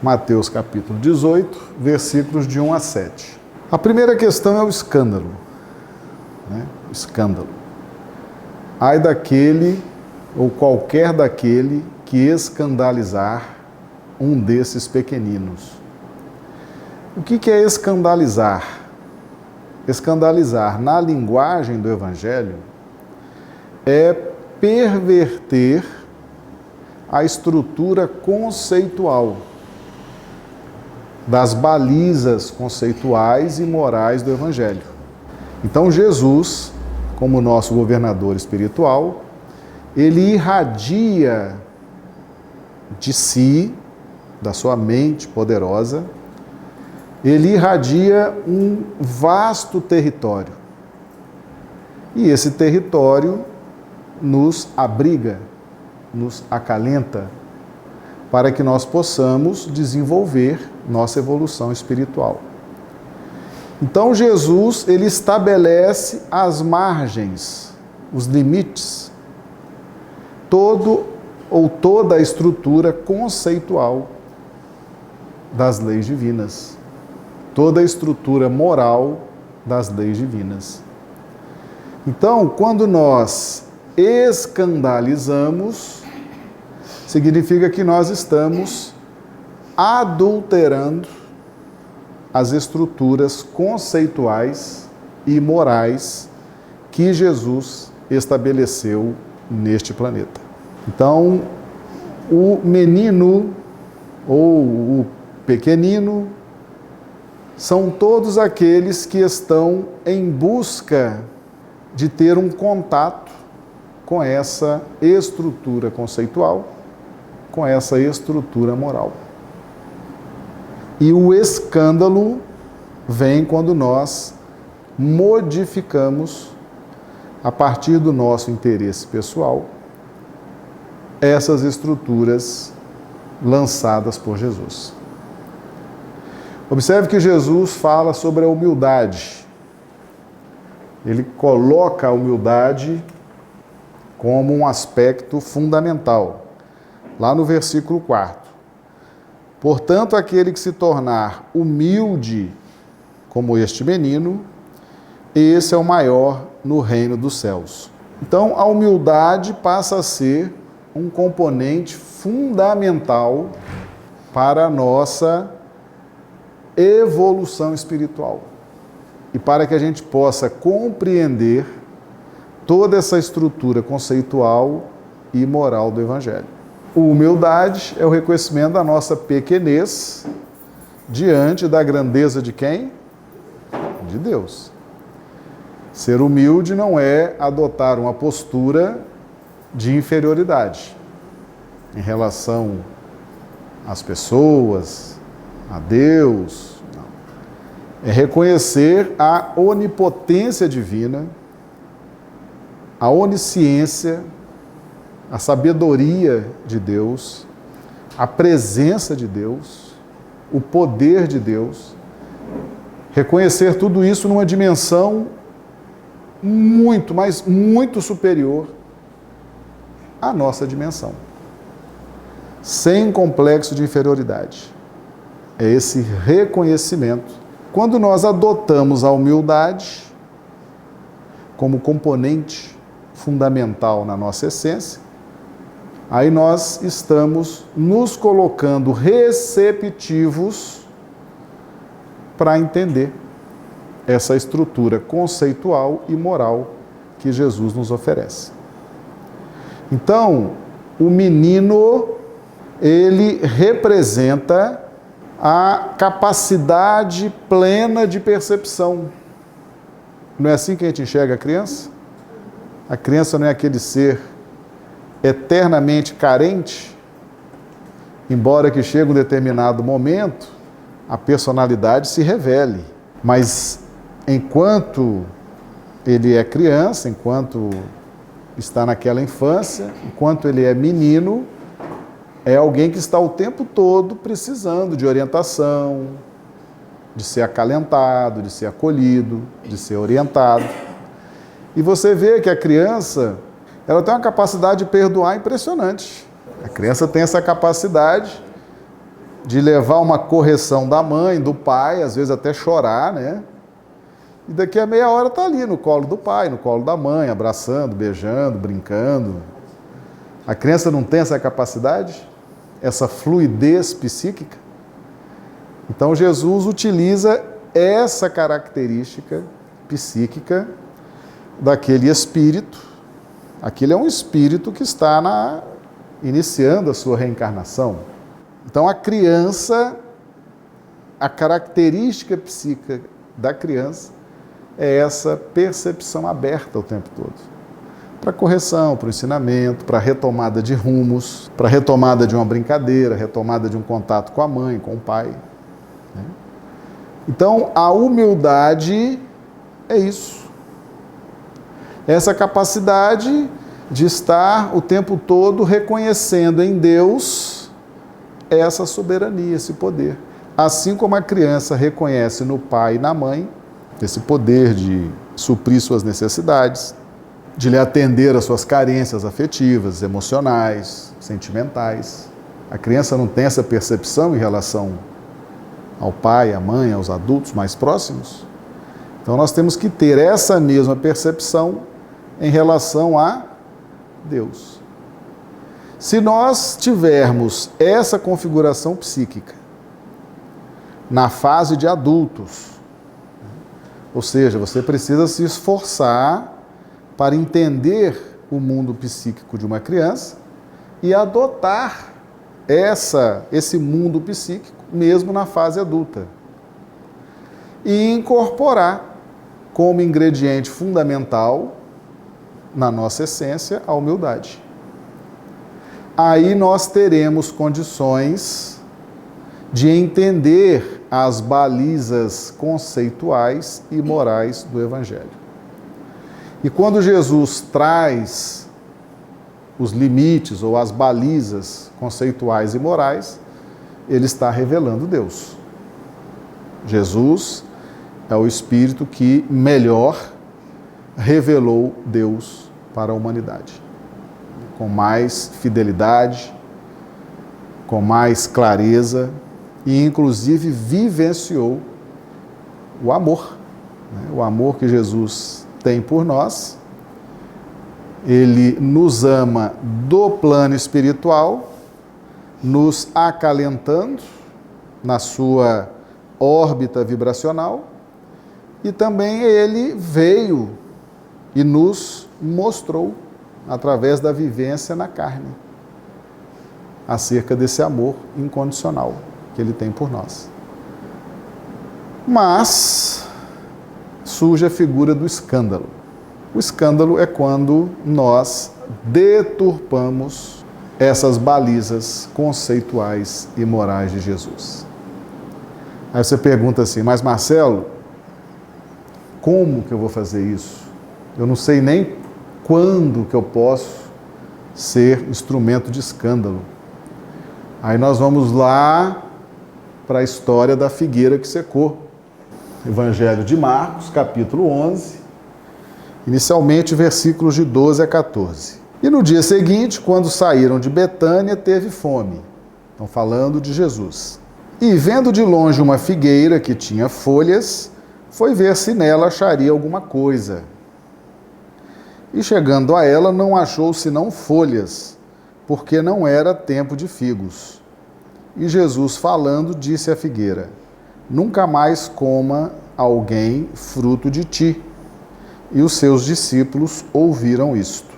Mateus capítulo 18, versículos de 1 a 7. A primeira questão é o escândalo. Escândalo. Ai daquele, ou qualquer daquele, que escandalizar um desses pequeninos. O que é escandalizar? Escandalizar, na linguagem do Evangelho, é perverter a estrutura conceitual das balizas conceituais e morais do Evangelho. Então Jesus, como nosso governador espiritual, ele irradia de si, da sua mente poderosa, ele irradia um vasto território. E esse território nos abriga, nos acalenta, para que nós possamos desenvolver nossa evolução espiritual. Então Jesus, ele estabelece as margens, os limites, toda a estrutura conceitual das leis divinas, toda a estrutura moral das leis divinas. Então, quando nós escandalizamos, significa que nós estamos adulterando as estruturas conceituais e morais que Jesus estabeleceu neste planeta. Então, o menino ou o pequenino são todos aqueles que estão em busca de ter um contato com essa estrutura conceitual, com essa estrutura moral. E o escândalo vem quando nós modificamos, a partir do nosso interesse pessoal, essas estruturas lançadas por Jesus. Observe que Jesus fala sobre a humildade. Ele coloca a humildade como um aspecto fundamental. Lá no versículo 4. Portanto, aquele que se tornar humilde como este menino, esse é o maior no reino dos céus. Então, a humildade passa a ser um componente fundamental para a nossa evolução espiritual e para que a gente possa compreender toda essa estrutura conceitual e moral do Evangelho. Humildade é o reconhecimento da nossa pequenez diante da grandeza de quem? De Deus. Ser humilde não é adotar uma postura de inferioridade em relação às pessoas, a Deus. Não. É reconhecer a onipotência divina, a onisciência, a sabedoria de Deus, a presença de Deus, o poder de Deus. Reconhecer tudo isso numa dimensão muito, mas muito superior à nossa dimensão. Sem complexo de inferioridade. É esse reconhecimento. Quando nós adotamos a humildade como componente fundamental na nossa essência, aí nós estamos nos colocando receptivos para entender essa estrutura conceitual e moral que Jesus nos oferece. Então, o menino, ele representa a capacidade plena de percepção. Não é assim que a gente enxerga a criança? A criança não é aquele ser eternamente carente, embora que chegue um determinado momento, a personalidade se revele. Mas enquanto ele é criança, enquanto está naquela infância, enquanto ele é menino, é alguém que está o tempo todo precisando de orientação, de ser acalentado, de ser acolhido, de ser orientado. E você vê que a criança, ela tem uma capacidade de perdoar impressionante. A criança tem essa capacidade de levar uma correção da mãe, do pai, às vezes até chorar, né? E daqui a meia hora está ali no colo do pai, no colo da mãe, abraçando, beijando, brincando. A criança não tem essa capacidade, essa fluidez psíquica? Então Jesus utiliza essa característica psíquica daquele espírito. Aquele é um espírito que está iniciando a sua reencarnação. Então a criança, a característica psíquica da criança é essa percepção aberta o tempo todo. Para correção, para o ensinamento, para a retomada de rumos, para a retomada de uma brincadeira, retomada de um contato com a mãe, com o pai. Então, a humildade é isso. Essa capacidade de estar o tempo todo reconhecendo em Deus essa soberania, esse poder. Assim como a criança reconhece no pai e na mãe esse poder de suprir suas necessidades, de lhe atender às suas carências afetivas, emocionais, sentimentais. A criança não tem essa percepção em relação ao pai, à mãe, aos adultos mais próximos. Então nós temos que ter essa mesma percepção em relação a Deus. Se nós tivermos essa configuração psíquica na fase de adultos, ou seja, você precisa se esforçar para entender o mundo psíquico de uma criança e adotar esse mundo psíquico mesmo na fase adulta. E incorporar como ingrediente fundamental na nossa essência a humildade. Aí nós teremos condições de entender as balizas conceituais e morais do Evangelho. E quando Jesus traz os limites ou as balizas conceituais e morais, ele está revelando Deus. Jesus é o Espírito que melhor revelou Deus para a humanidade. Com mais fidelidade, com mais clareza e inclusive vivenciou o amor. O amor que Jesus tem por nós. Ele nos ama do plano espiritual, nos acalentando na sua órbita vibracional, e também ele veio e nos mostrou, através da vivência na carne, acerca desse amor incondicional que ele tem por nós. Mas surge a figura do escândalo. O escândalo é quando nós deturpamos essas balizas conceituais e morais de Jesus. Aí você pergunta assim, mas Marcelo, como que eu vou fazer isso? Eu não sei nem quando que eu posso ser instrumento de escândalo. Aí nós vamos lá para a história da figueira que secou. Evangelho de Marcos, capítulo 11, inicialmente versículos de 12 a 14. E no dia seguinte, quando saíram de Betânia, teve fome. Estão falando de Jesus. E vendo de longe uma figueira que tinha folhas, foi ver se nela acharia alguma coisa. E chegando a ela, não achou senão folhas, porque não era tempo de figos. E Jesus, falando, disse à figueira: nunca mais coma alguém fruto de ti. E os seus discípulos ouviram isto.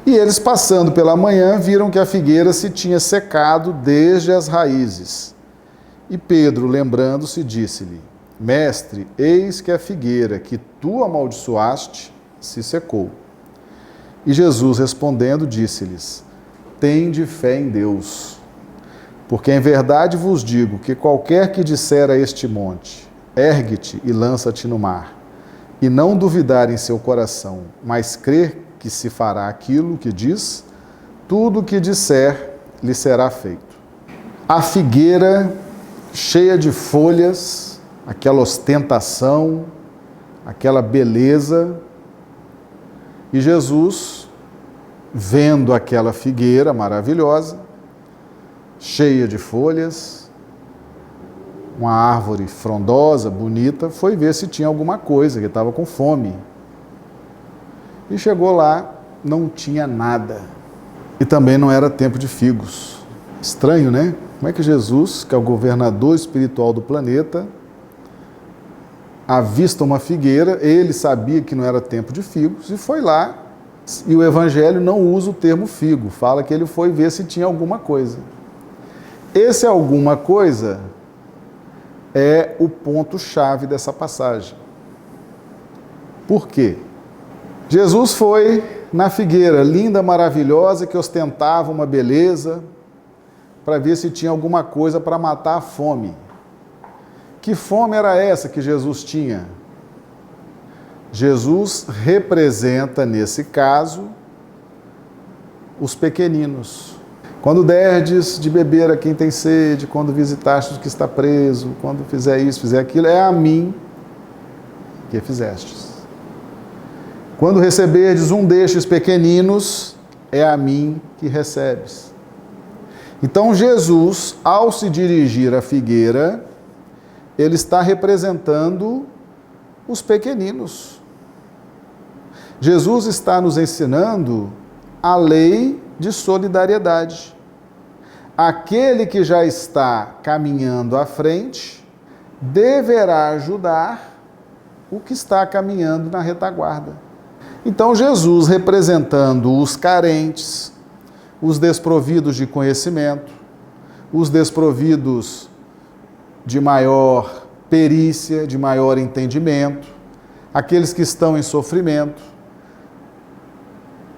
E eles, passando pela manhã, viram que a figueira se tinha secado desde as raízes. E Pedro, lembrando-se, disse-lhe: Mestre, eis que a figueira que tu amaldiçoaste se secou. E Jesus, respondendo, disse-lhes: Tende fé em Deus. Porque em verdade vos digo que qualquer que disser a este monte: ergue-te e lança-te no mar, e não duvidar em seu coração, mas crer que se fará aquilo que diz, tudo o que disser lhe será feito. A figueira cheia de folhas, aquela ostentação, aquela beleza, e Jesus, vendo aquela figueira maravilhosa, cheia de folhas, uma árvore frondosa, bonita, foi ver se tinha alguma coisa, que estava com fome. E chegou lá, não tinha nada. E também não era tempo de figos. Estranho, né? Como é que Jesus, que é o governador espiritual do planeta, avista uma figueira, ele sabia que não era tempo de figos, e foi lá, e o Evangelho não usa o termo figo, fala que ele foi ver se tinha alguma coisa. Esse alguma coisa é o ponto-chave dessa passagem. Por quê? Jesus foi na figueira, linda, maravilhosa, que ostentava uma beleza, para ver se tinha alguma coisa para matar a fome. Que fome era essa que Jesus tinha? Jesus representa, nesse caso, os pequeninos. Quando derdes de beber a quem tem sede, quando visitastes o que está preso, quando fizer isso, fizer aquilo, é a mim que fizestes. Quando receberdes um destes pequeninos, é a mim que recebes. Então Jesus, ao se dirigir à figueira, ele está representando os pequeninos. Jesus está nos ensinando a lei de solidariedade. Aquele que já está caminhando à frente deverá ajudar o que está caminhando na retaguarda. Então Jesus, representando os carentes, os desprovidos de conhecimento, os desprovidos de maior perícia, de maior entendimento, aqueles que estão em sofrimento,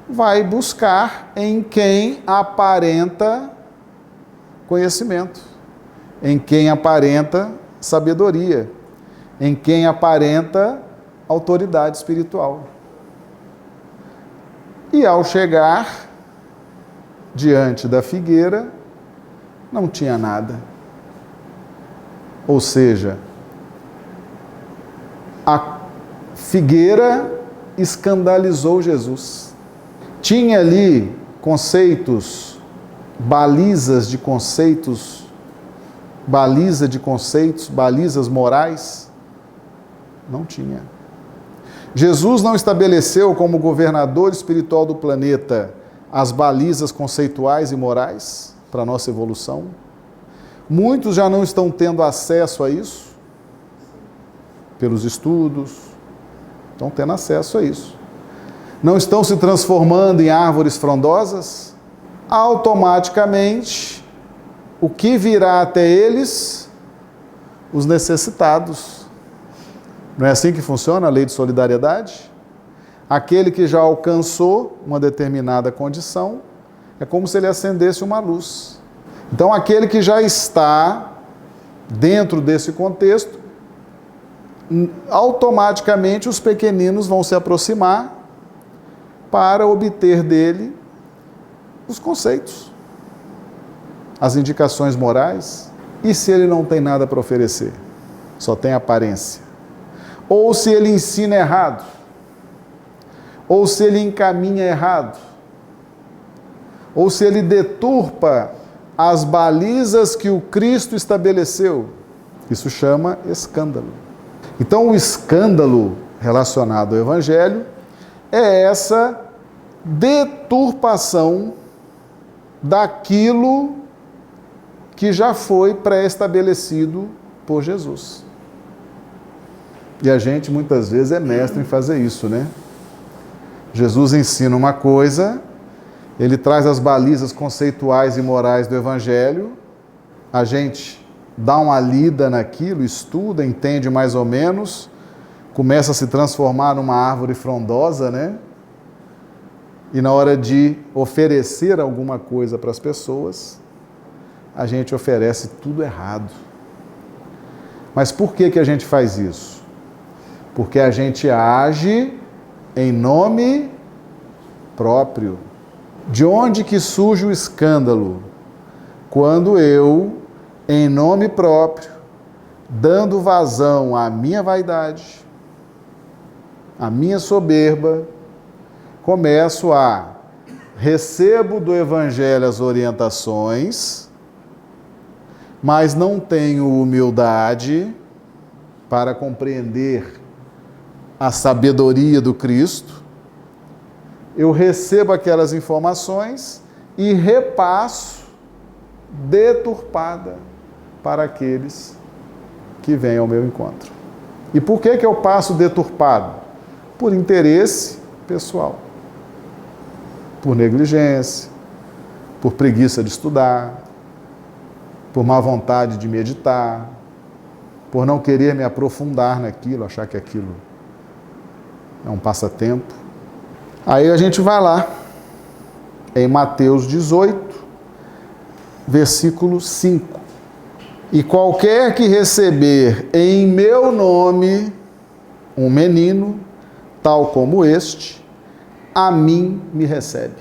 vai buscar em quem aparenta conhecimento, em quem aparenta sabedoria, em quem aparenta autoridade espiritual. E ao chegar diante da figueira, não tinha nada. Ou seja, a figueira escandalizou Jesus. Tinha ali conceitos, balizas de conceitos, balizas morais? Não tinha. Jesus não estabeleceu como governador espiritual do planeta as balizas conceituais e morais para a nossa evolução? Muitos já não estão tendo acesso a isso, pelos estudos, estão tendo acesso a isso. Não estão se transformando em árvores frondosas? Automaticamente, o que virá até eles? Os necessitados. Não é assim que funciona a lei de solidariedade? Aquele que já alcançou uma determinada condição, é como se ele acendesse uma luz. Então, aquele que já está dentro desse contexto, automaticamente os pequeninos vão se aproximar para obter dele os conceitos, as indicações morais. E se ele não tem nada para oferecer? Só tem aparência. Ou se ele ensina errado? Ou se ele encaminha errado? Ou se ele deturpa as balizas que o Cristo estabeleceu? Isso chama escândalo. Então, o escândalo relacionado ao Evangelho é essa deturpação daquilo que já foi pré-estabelecido por Jesus. E a gente muitas vezes é mestre em fazer isso, né? Jesus ensina uma coisa, ele traz as balizas conceituais e morais do Evangelho, a gente dá uma lida naquilo, estuda, entende mais ou menos, começa a se transformar numa árvore frondosa, né? E na hora de oferecer alguma coisa para as pessoas, a gente oferece tudo errado. Mas por que a gente faz isso? Porque a gente age em nome próprio. De onde que surge o escândalo? Quando eu, em nome próprio, dando vazão à minha vaidade, à minha soberba, começo recebo do Evangelho as orientações, mas não tenho humildade para compreender a sabedoria do Cristo, eu recebo aquelas informações e repasso deturpada para aqueles que vêm ao meu encontro. E por que eu passo deturpado? Por interesse pessoal, por negligência, por preguiça de estudar, por má vontade de meditar, por não querer me aprofundar naquilo, achar que aquilo é um passatempo. Aí a gente vai lá, em Mateus 18, versículo 5. E qualquer que receber em meu nome um menino, tal como este, a mim me recebe.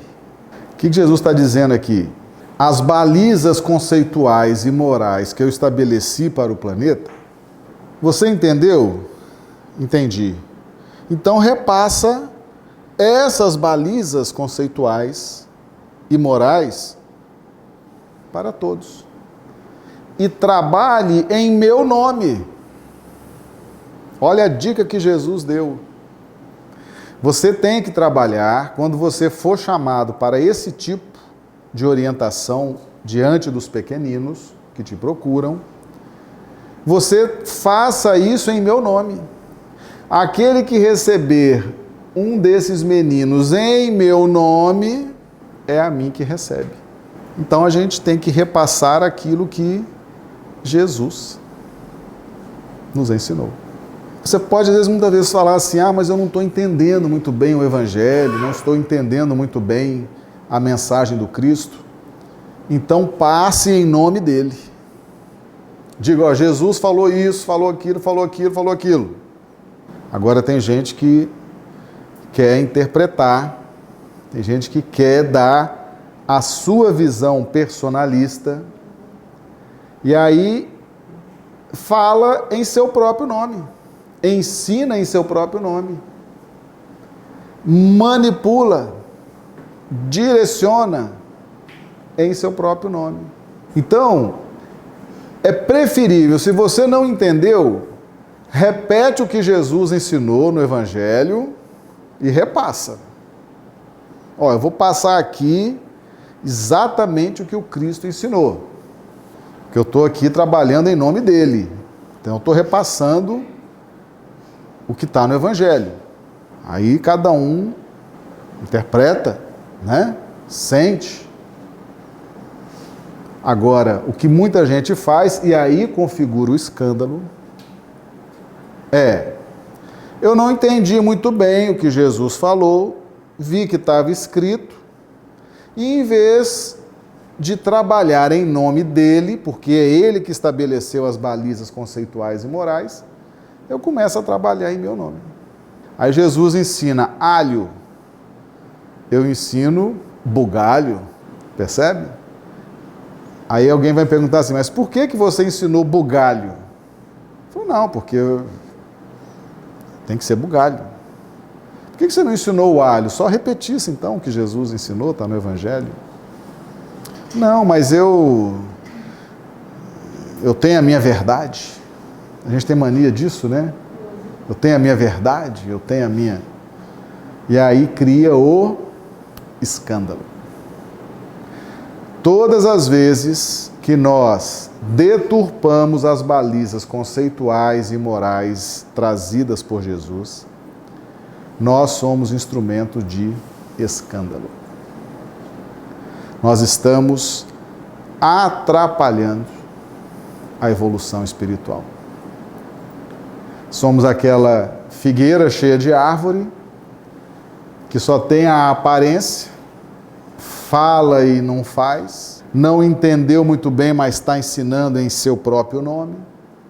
O que Jesus está dizendo aqui? As balizas conceituais e morais que eu estabeleci para o planeta, você entendeu? Entendi. Então repassa essas balizas conceituais e morais para todos. E trabalhe em meu nome. Olha a dica que Jesus deu. Você tem que trabalhar, quando você for chamado para esse tipo de orientação diante dos pequeninos que te procuram, você faça isso em meu nome. Aquele que receber um desses meninos em meu nome, é a mim que recebe. Então a gente tem que repassar aquilo que Jesus nos ensinou. Você pode, às vezes, muitas vezes falar assim, mas eu não estou entendendo muito bem o Evangelho, não estou entendendo muito bem a mensagem do Cristo. Então passe em nome dele. Diga, Jesus falou isso, falou aquilo, falou aquilo, falou aquilo. Agora tem gente que quer interpretar, tem gente que quer dar a sua visão personalista e aí fala em seu próprio nome, ensina em seu próprio nome, manipula, direciona em seu próprio nome. Então, é preferível, se você não entendeu, repete o que Jesus ensinou no Evangelho e repassa. Eu vou passar aqui exatamente o que o Cristo ensinou. Porque eu estou aqui trabalhando em nome dele. Então eu estou repassando o que está no Evangelho. Aí cada um interpreta, né? Sente. Agora, o que muita gente faz, e aí configura o escândalo, eu não entendi muito bem o que Jesus falou, vi que estava escrito, e em vez de trabalhar em nome dele, porque é ele que estabeleceu as balizas conceituais e morais, eu começo a trabalhar em meu nome. Aí Jesus ensina alho, eu ensino bugalho, percebe? Aí alguém vai perguntar assim, mas por que você ensinou bugalho? Eu falo, não, porque tem que ser bugalho. Por que você não ensinou o alho? Só repetisse então o que Jesus ensinou, está no Evangelho. Não, mas eu tenho a minha verdade. A gente tem mania disso, né? Eu tenho a minha verdade, eu tenho a minha... E aí cria o escândalo. Todas as vezes que nós deturpamos as balizas conceituais e morais trazidas por Jesus, nós somos instrumento de escândalo. Nós estamos atrapalhando a evolução espiritual. Somos aquela figueira cheia de árvore, que só tem a aparência, fala e não faz, não entendeu muito bem, mas está ensinando em seu próprio nome.